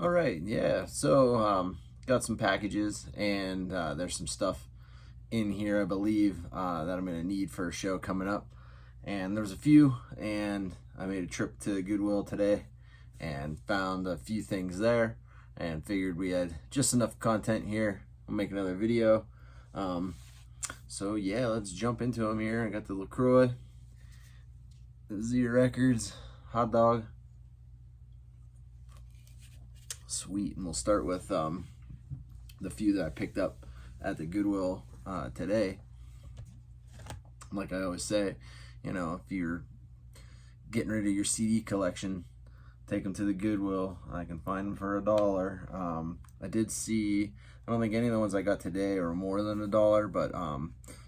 All right, yeah. So got some packages, and there's some stuff in here, I believe, that I'm gonna need for a show coming up. And there's a few, and I made a trip to Goodwill today and found a few things there, and figured we had just enough content here. I'll make another video. Um, so yeah, let's jump into them here. I got the LaCroix, the Z Records, hot dog. Sweet, and we'll start with the few that I picked up at the Goodwill today. Like I always say, if you're getting rid of your CD collection, take them to the Goodwill. I can find them for $1. I did see, I don't think any of the ones I got today are more than $1, but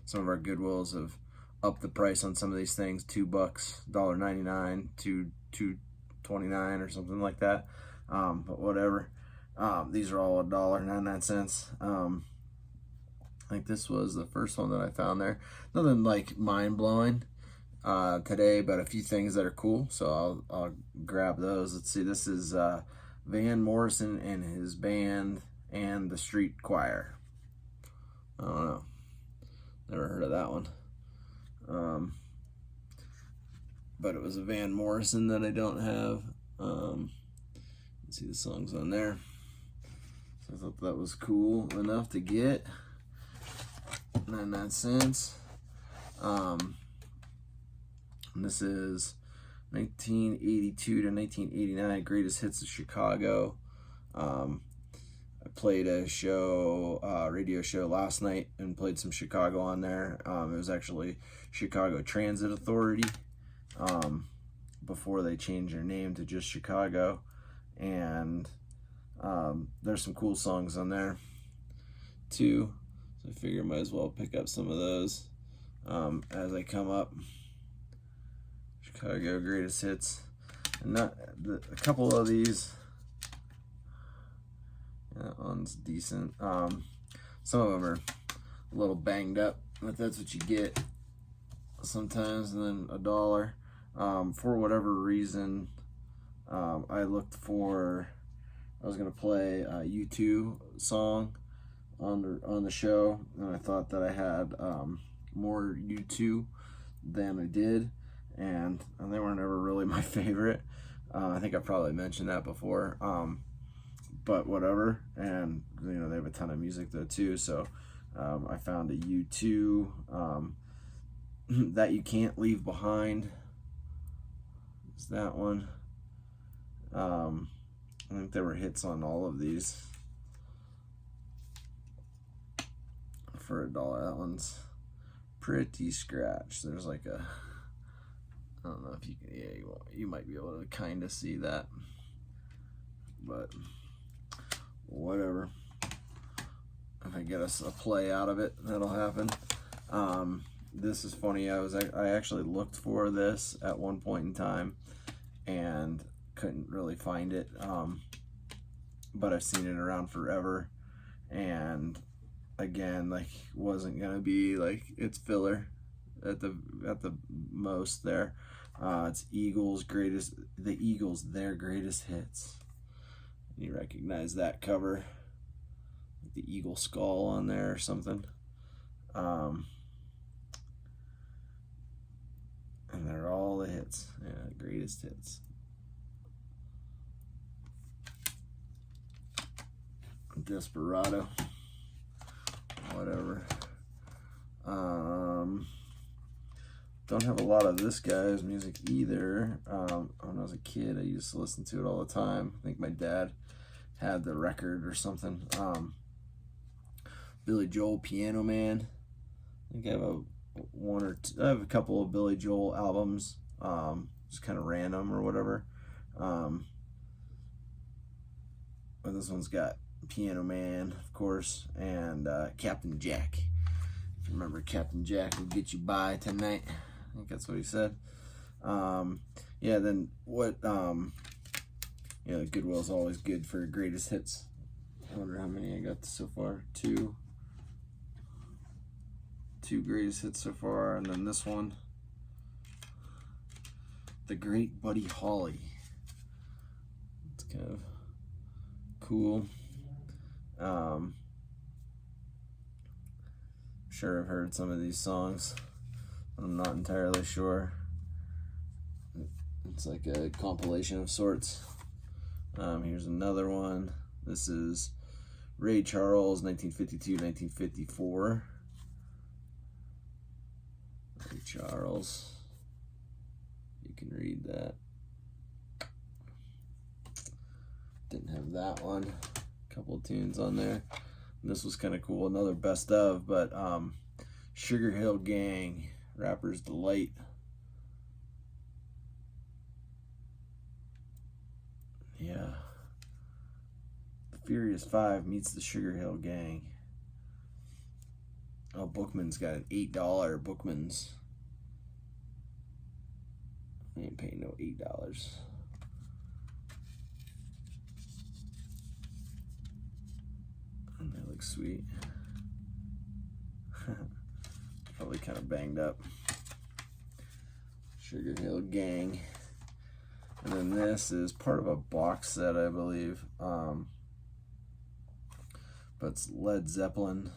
some of our Goodwills have upped the price on some of these things. $2, $1.99 to $2.29 or something like that. But whatever. These are all $1.99. I think this was the first one that I found there. Nothing like mind-blowing today, but a few things that are cool, so I'll grab those. Let's see, this is Van Morrison and his band and the Street Choir. I don't know, never heard of that one. But it was a Van Morrison that I don't have. Let's see the songs on there. So I thought that was cool enough to get. 99 cents. And this is 1982 to 1989 greatest hits of Chicago. I played a show, radio show last night, and played some Chicago on there. It was actually Chicago Transit Authority before they changed their name to just Chicago. And there's some cool songs on there too, so I figure I might as well pick up some of those as I come up. Chicago greatest hits, and a couple of these. That one's decent. Some of them are a little banged up, but that's what you get sometimes. And then $1. For whatever reason, I looked for, I was gonna play a U2 song on the show, and I thought that I had more U2 than I did, and they weren't ever really my favorite. I think I probably mentioned that before, but whatever. And they have a ton of music though too, so I found a U2 That You Can't Leave Behind. It's that one. I think there were hits on all of these for $1. That one's pretty scratched. There's like a, I don't know if you can, yeah, you might be able to kind of see that, but whatever. If I get us a play out of it, that'll happen. This is funny. I actually looked for this at one point in time and couldn't really find it, but I've seen it around forever, and again, like, wasn't gonna be like, it's filler at the most there. It's the Eagles, their greatest hits. You recognize that cover, the eagle skull on there or something. And they're all the hits. Yeah, greatest hits. Desperado, whatever. Don't have a lot of this guy's music either. When I was a kid, I used to listen to it all the time. I think my dad had the record or something. Billy Joel, Piano Man. I think I have I have a couple of Billy Joel albums, just kind of random or whatever. But this one's got Piano Man, of course, and Captain Jack. If you remember, Captain Jack will get you by tonight. I think that's what he said. Yeah, then what, Goodwill's always good for greatest hits. I wonder how many I got so far. Two greatest hits so far, and then this one, The Great Buddy Holly. It's kind of cool. I'm sure I've heard some of these songs. I'm not entirely sure. It's like a compilation of sorts. Here's another one. This is Ray Charles, 1952-1954. Ray Charles. You can read that. Didn't have that one. A couple of tunes on there. And this was kind of cool. Another best of, but Sugar Hill Gang, Rapper's Delight. Yeah. The Furious Five meets the Sugar Hill Gang. Oh, Bookman's got an $8 Bookman's. I ain't paying no $8. And they look sweet. Probably kind of banged up. Sugar Hill Gang. And then this is part of a box set, I believe. But it's Led Zeppelin.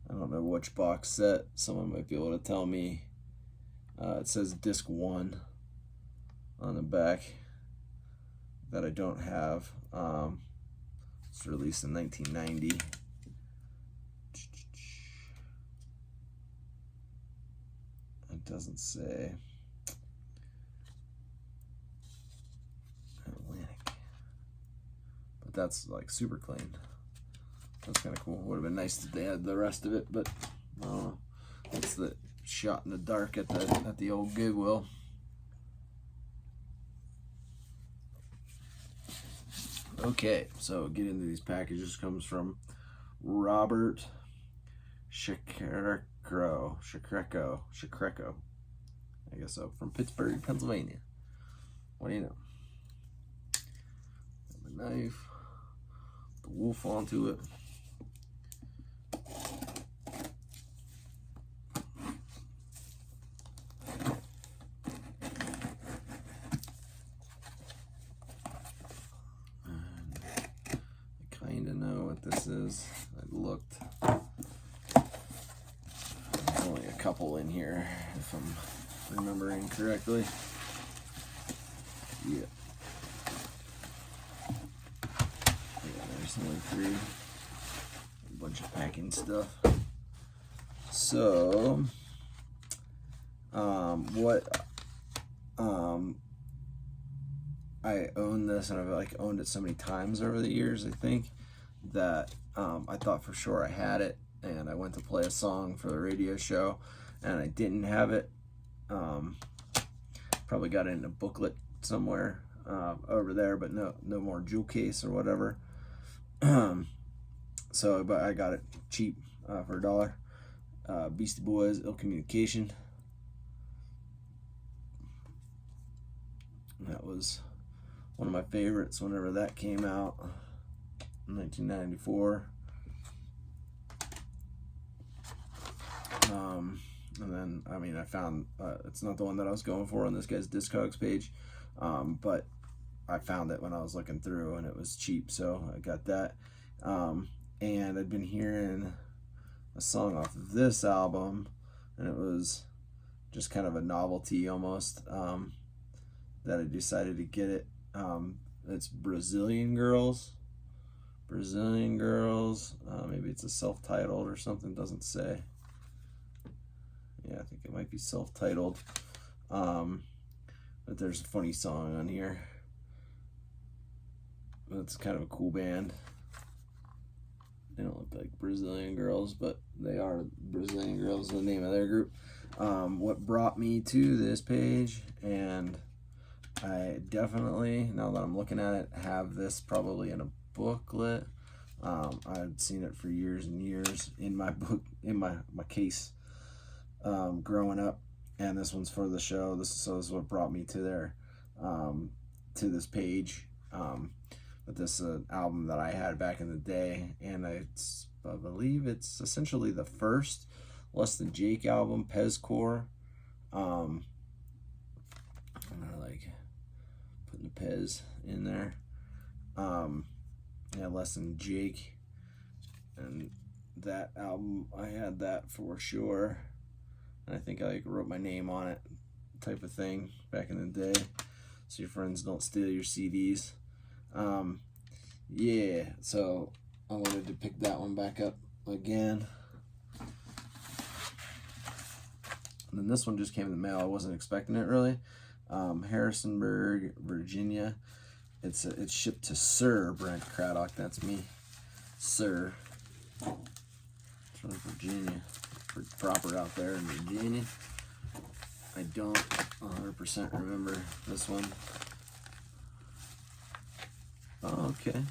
I don't know which box set. Someone might be able to tell me. It says disc 1 on the back that I don't have. It's released in 1990. It doesn't say. Atlantic. But that's like super clean. That's kind of cool. Would have been nice if they had the rest of it, but I don't know. It's the shot in the dark at the old Goodwill. Okay, so get into these packages. Comes from Robert Shkreko. I guess so. From Pittsburgh, Pennsylvania. What do you know? Have a knife. The wolf onto it. This is, I looked, there's only a couple in here if I'm remembering correctly. Yeah, there's only 3, a bunch of packing stuff. So I own this, and I've like owned it so many times over the years, I think, that I thought for sure I had it, and I went to play a song for the radio show and I didn't have it. Probably got it in a booklet somewhere over there, but no more jewel case or whatever. So but I got it cheap for $1. Beastie Boys, Ill Communication. That was one of my favorites whenever that came out. 1994. And then, I mean, I found, it's not the one that I was going for on this guy's Discogs page, but I found it when I was looking through and it was cheap, so I got that. And I'd been hearing a song off of this album, and it was just kind of a novelty almost, that I decided to get it. It's Brazilian Girls. Maybe it's a self-titled or something, doesn't say. Yeah, I think it might be self-titled. But there's a funny song on here. It's kind of a cool band. They don't look like Brazilian Girls, but they are Brazilian Girls, the name of their group. What brought me to this page, and I definitely, now that I'm looking at it, have this probably in a booklet. I'd seen it for years and years in my book, in my case, growing up, and this one's for the show. This is what brought me to their to this page. But this album that I had back in the day, and I believe it's essentially the first Less Than Jake album, Pezcore. I'm gonna like putting the Pez in there. yeah, Less Than Jake, and that album, I had that for sure. And I think I like wrote my name on it, type of thing, back in the day, so your friends don't steal your CDs. Yeah, so I wanted to pick that one back up again. And then this one just came in the mail. I wasn't expecting it really. Harrisonburg, Virginia. It's shipped to Sir Brent Craddock. That's me, Sir. It's from Virginia. Pretty proper out there in Virginia. I don't 100% remember this one. Oh, okay.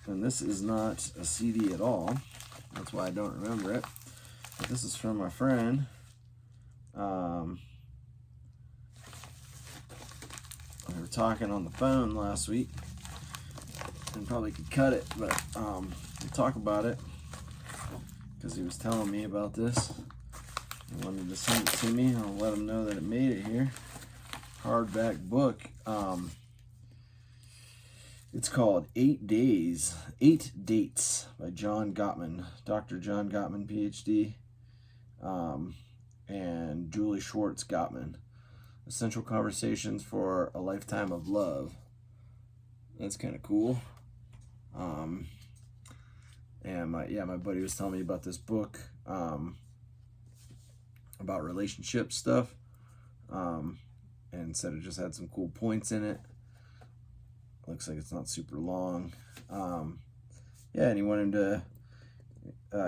And this is not a CD at all. That's why I don't remember it. But this is from my friend. We were talking on the phone last week, and probably could cut it, but we'll talk about it because he was telling me about this. He wanted to send it to me. I'll let him know that it made it here. Hardback book. It's called 8 Dates by John Gottman, Dr. John Gottman, PhD, and Julie Schwartz Gottman. Essential Conversations for a Lifetime of Love. That's kind of cool. And my buddy was telling me about this book, about relationship stuff, and said it just had some cool points in it. Looks like it's not super long. Yeah, and he wanted to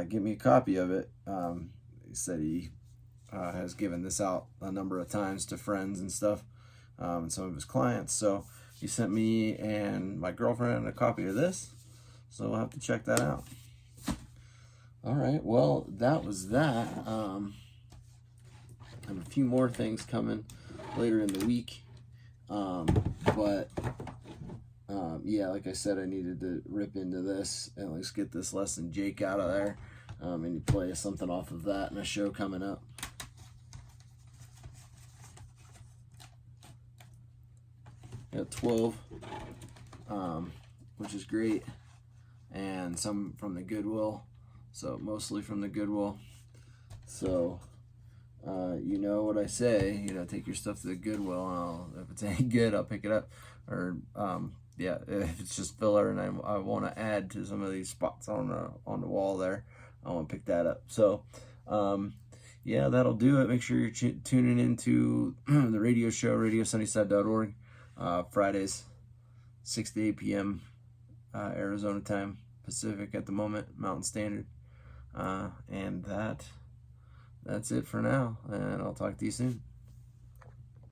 get me a copy of it. He said he has given this out a number of times to friends and stuff, and some of his clients. So he sent me and my girlfriend a copy of this. So we'll have to check that out. All right, well, that was that. I have a few more things coming later in the week. Yeah, like I said, I needed to rip into this and at least get this Less Than Jake out of there, and play something off of that in a show coming up. Got 12, which is great, and some from the Goodwill, so mostly from the Goodwill. So you know what I say, take your stuff to the Goodwill, and if it's any good, I'll pick it up. Or yeah, if it's just filler and I want to add to some of these spots on the wall there, I want to pick that up. So yeah, that'll do it. Make sure you're tuning into the radio show, radiosunnyside.org, Fridays, 6 to 8 p.m. Arizona time, Pacific at the moment, Mountain Standard. And that's it for now, and I'll talk to you soon.